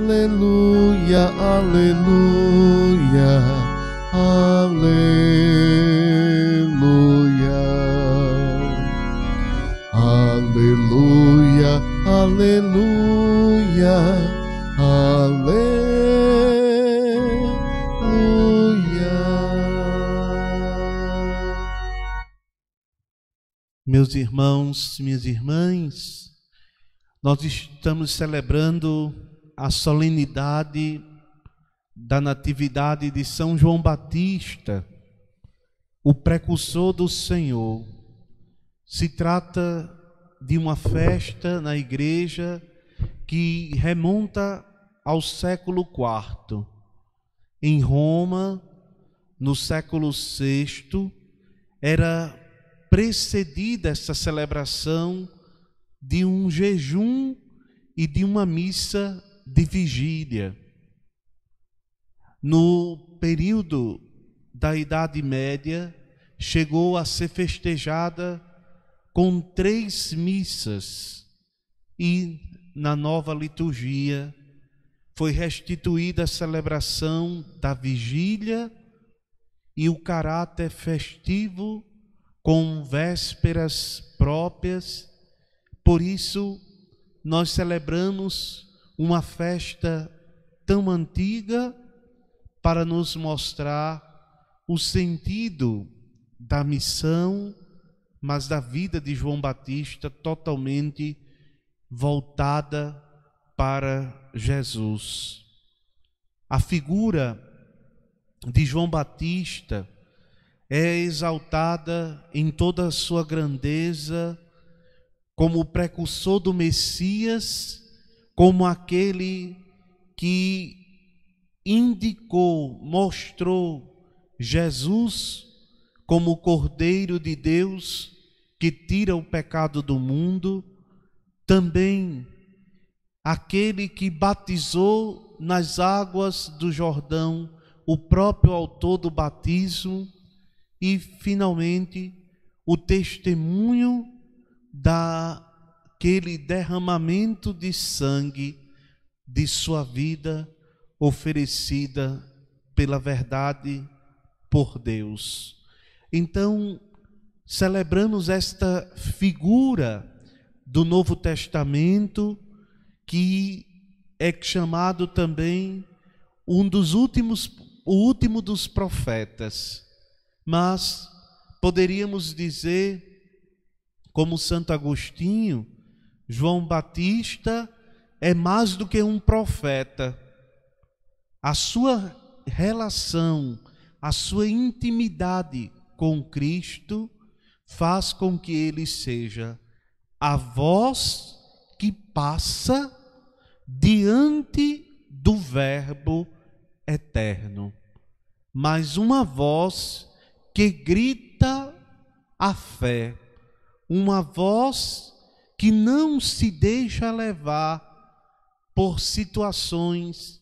aleluia, aleluia, aleluia, aleluia, aleluia, aleluia. Meus irmãos, minhas irmãs, nós estamos celebrando a solenidade da Natividade de São João Batista, o precursor do Senhor. Se trata de uma festa na igreja que remonta ao século IV. Em Roma, no século VI, era precedida essa celebração de um jejum e de uma missa de vigília. No período da Idade Média, chegou a ser festejada com 3 missas, e na nova liturgia foi restituída a celebração da vigília e o caráter festivo com vésperas próprias. Por isso, nós celebramos uma festa tão antiga para nos mostrar o sentido da missão, mas da vida de João Batista totalmente voltada para Jesus. A figura de João Batista é exaltada em toda a sua grandeza como o precursor do Messias, como aquele que indicou, mostrou Jesus como o Cordeiro de Deus que tira o pecado do mundo, também aquele que batizou nas águas do Jordão, o próprio autor do batismo, e finalmente o testemunho daquele derramamento de sangue de sua vida oferecida pela verdade por Deus. Então, celebramos esta figura do Novo Testamento, que é chamado também o último dos profetas. Mas poderíamos dizer, como Santo Agostinho, João Batista é mais do que um profeta. A sua relação, a sua intimidade com Cristo faz com que ele seja a voz que passa diante do Verbo eterno, mas uma voz que grita a fé, uma voz que não se deixa levar por situações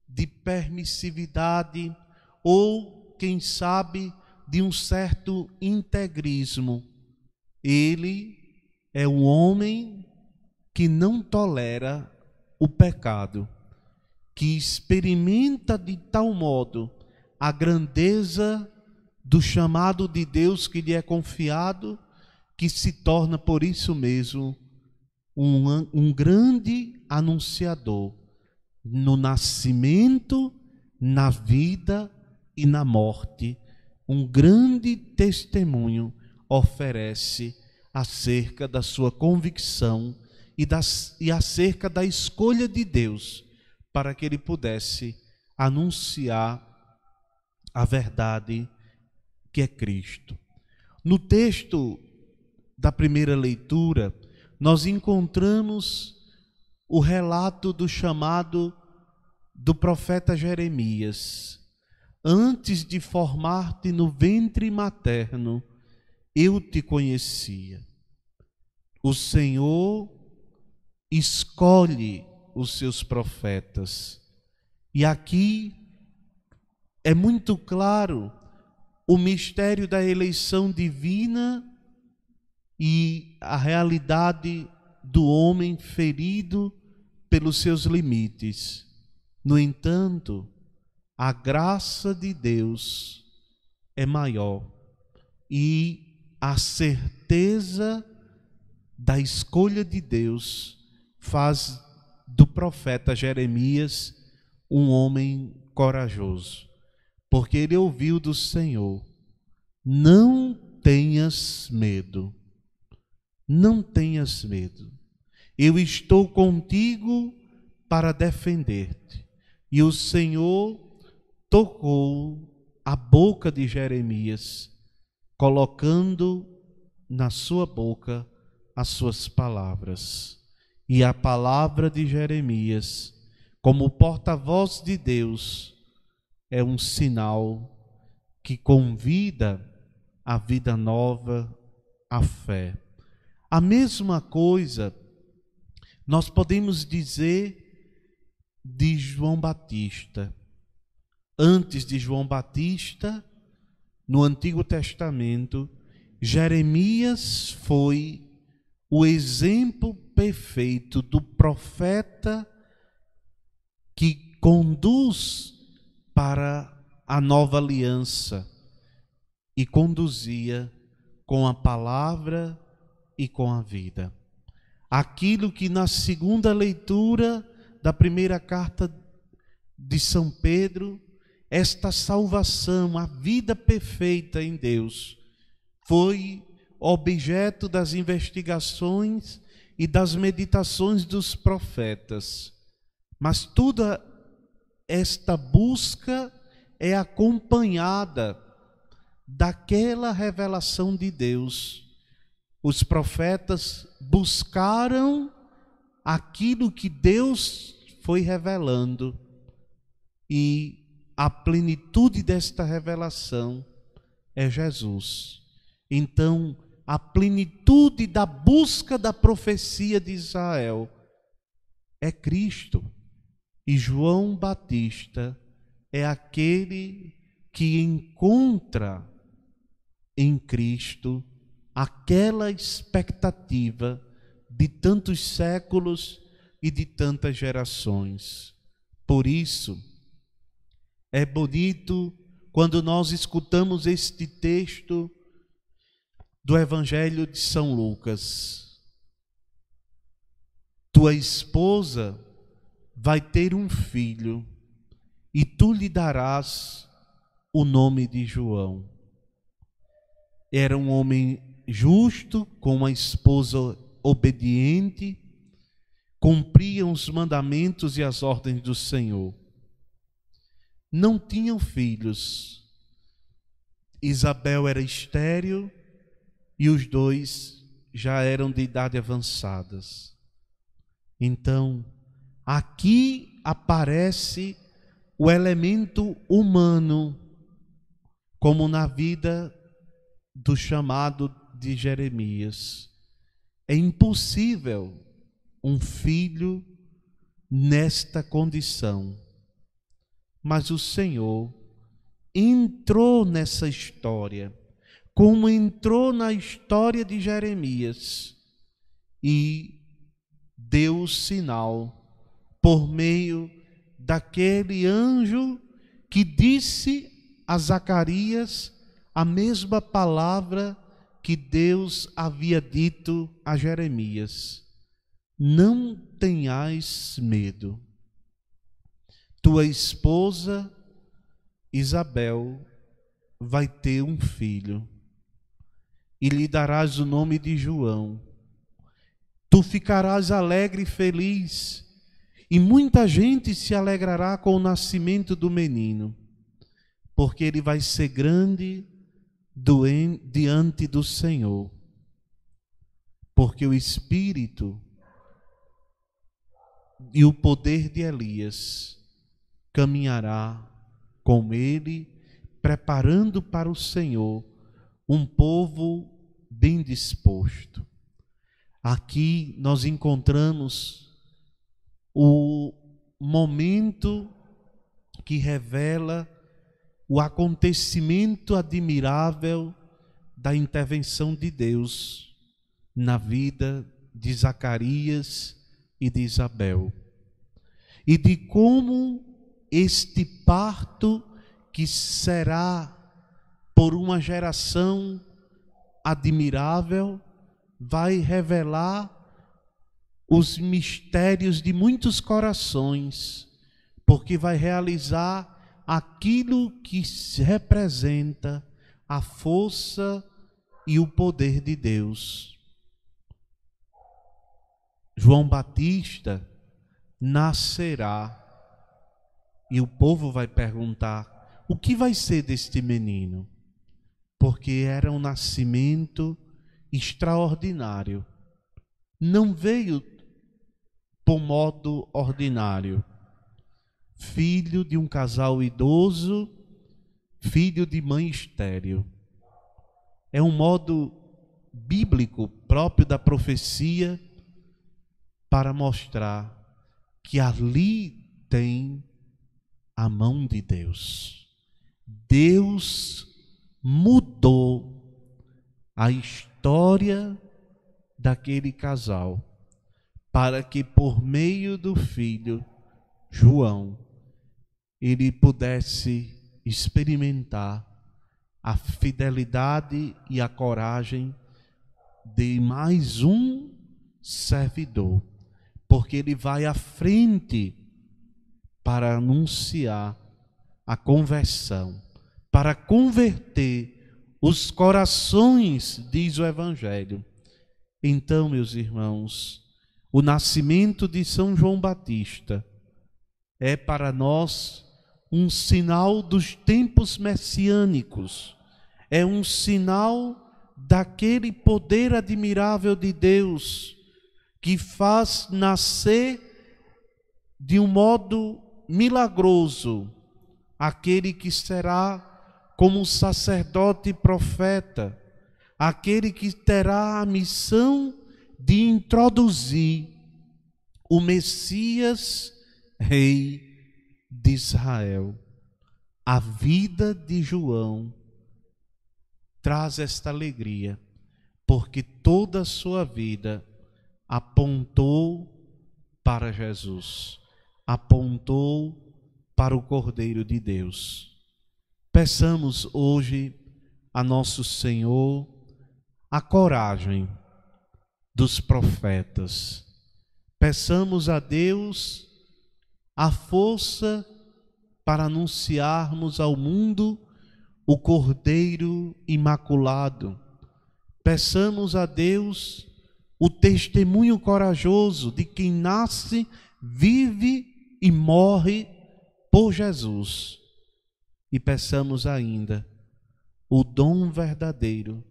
de permissividade ou, quem sabe, de um certo integrismo. Ele é um homem que não tolera o pecado, que experimenta de tal modo a grandeza do chamado de Deus que lhe é confiado, que se torna por isso mesmo um grande anunciador no nascimento, na vida e na morte. Um grande testemunho oferece acerca da sua convicção e acerca da escolha de Deus para que ele pudesse anunciar a verdade que é Cristo. No texto da primeira leitura, nós encontramos o relato do chamado do profeta Jeremias. Antes de formar-te no ventre materno, eu te conhecia. O Senhor escolhe os seus profetas. E aqui é muito claro o mistério da eleição divina e a realidade do homem ferido pelos seus limites. No entanto, a graça de Deus é maior e a certeza da escolha de Deus faz do profeta Jeremias um homem corajoso, porque ele ouviu do Senhor: não tenhas medo, não tenhas medo, eu estou contigo para defender-te. E o Senhor tocou a boca de Jeremias, colocando na sua boca as suas palavras. E a palavra de Jeremias, como porta-voz de Deus, é um sinal que convida à vida nova, à fé. A mesma coisa nós podemos dizer de João Batista. Antes de João Batista, no Antigo Testamento, Jeremias foi o exemplo perfeito do profeta que conduz para a nova aliança e conduzia com a palavra e com a vida. Aquilo que na segunda leitura da primeira carta de São Pedro, esta salvação, a vida perfeita em Deus, foi objeto das investigações e das meditações dos profetas. Mas toda esta busca é acompanhada daquela revelação de Deus. Os profetas buscaram aquilo que Deus foi revelando, e a plenitude desta revelação é Jesus. Então, a plenitude da busca da profecia de Israel é Cristo. E João Batista é aquele que encontra em Cristo aquela expectativa de tantos séculos e de tantas gerações. Por isso, é bonito quando nós escutamos este texto do Evangelho de São Lucas. Tua esposa vai ter um filho e tu lhe darás o nome de João. Era um homem justo, com uma esposa obediente, cumpriam os mandamentos e as ordens do Senhor. Não tinham filhos. Isabel era estéril e os dois já eram de idade avançadas. Então, aqui aparece o elemento humano, como na vida do chamado de Jeremias. É impossível um filho nesta condição. Mas o Senhor entrou nessa história, como entrou na história de Jeremias, e deu o sinal por meio daquele anjo que disse a Zacarias a mesma palavra que Deus havia dito a Jeremias: não tenhais medo. Tua esposa Isabel vai ter um filho e lhe darás o nome de João. Tu ficarás alegre e feliz, e muita gente se alegrará com o nascimento do menino, porque ele vai ser grande diante do Senhor, porque o Espírito e o poder de Elias caminhará com ele, preparando para o Senhor um povo bem disposto. Aqui nós encontramos o momento que revela o acontecimento admirável da intervenção de Deus na vida de Zacarias e de Isabel, e de como este parto que será por uma geração admirável, vai revelar os mistérios de muitos corações, porque vai realizar aquilo que representa a força e o poder de Deus. João Batista nascerá e o povo vai perguntar: o que vai ser deste menino? Porque era um nascimento extraordinário. Não veio por modo ordinário. Filho de um casal idoso, filho de mãe estéril. É um modo bíblico próprio da profecia para mostrar que ali tem a mão de Deus. Deus mudou a história daquele casal para que por meio do filho João ele pudesse experimentar a fidelidade e a coragem de mais um servidor, porque ele vai à frente para anunciar a conversão, para converter os corações, diz o Evangelho. Então, meus irmãos, o nascimento de São João Batista é para nós um sinal dos tempos messiânicos, é um sinal daquele poder admirável de Deus que faz nascer de um modo milagroso aquele que será como sacerdote e profeta, aquele que terá a missão de introduzir o Messias, Rei de Israel. A vida de João traz esta alegria, porque toda a sua vida apontou para Jesus, apontou para o Cordeiro de Deus. Peçamos hoje a nosso Senhor a coragem dos profetas. Peçamos a Deus a força para anunciarmos ao mundo o Cordeiro Imaculado. Peçamos a Deus o testemunho corajoso de quem nasce, vive e morre por Jesus. E peçamos ainda o dom verdadeiro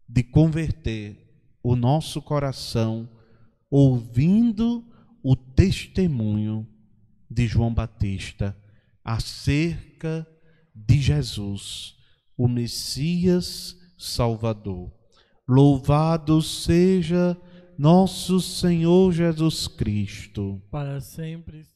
de converter o nosso coração ouvindo o testemunho de João Batista acerca de Jesus, o Messias Salvador. Louvado seja nosso Senhor Jesus Cristo. Para sempre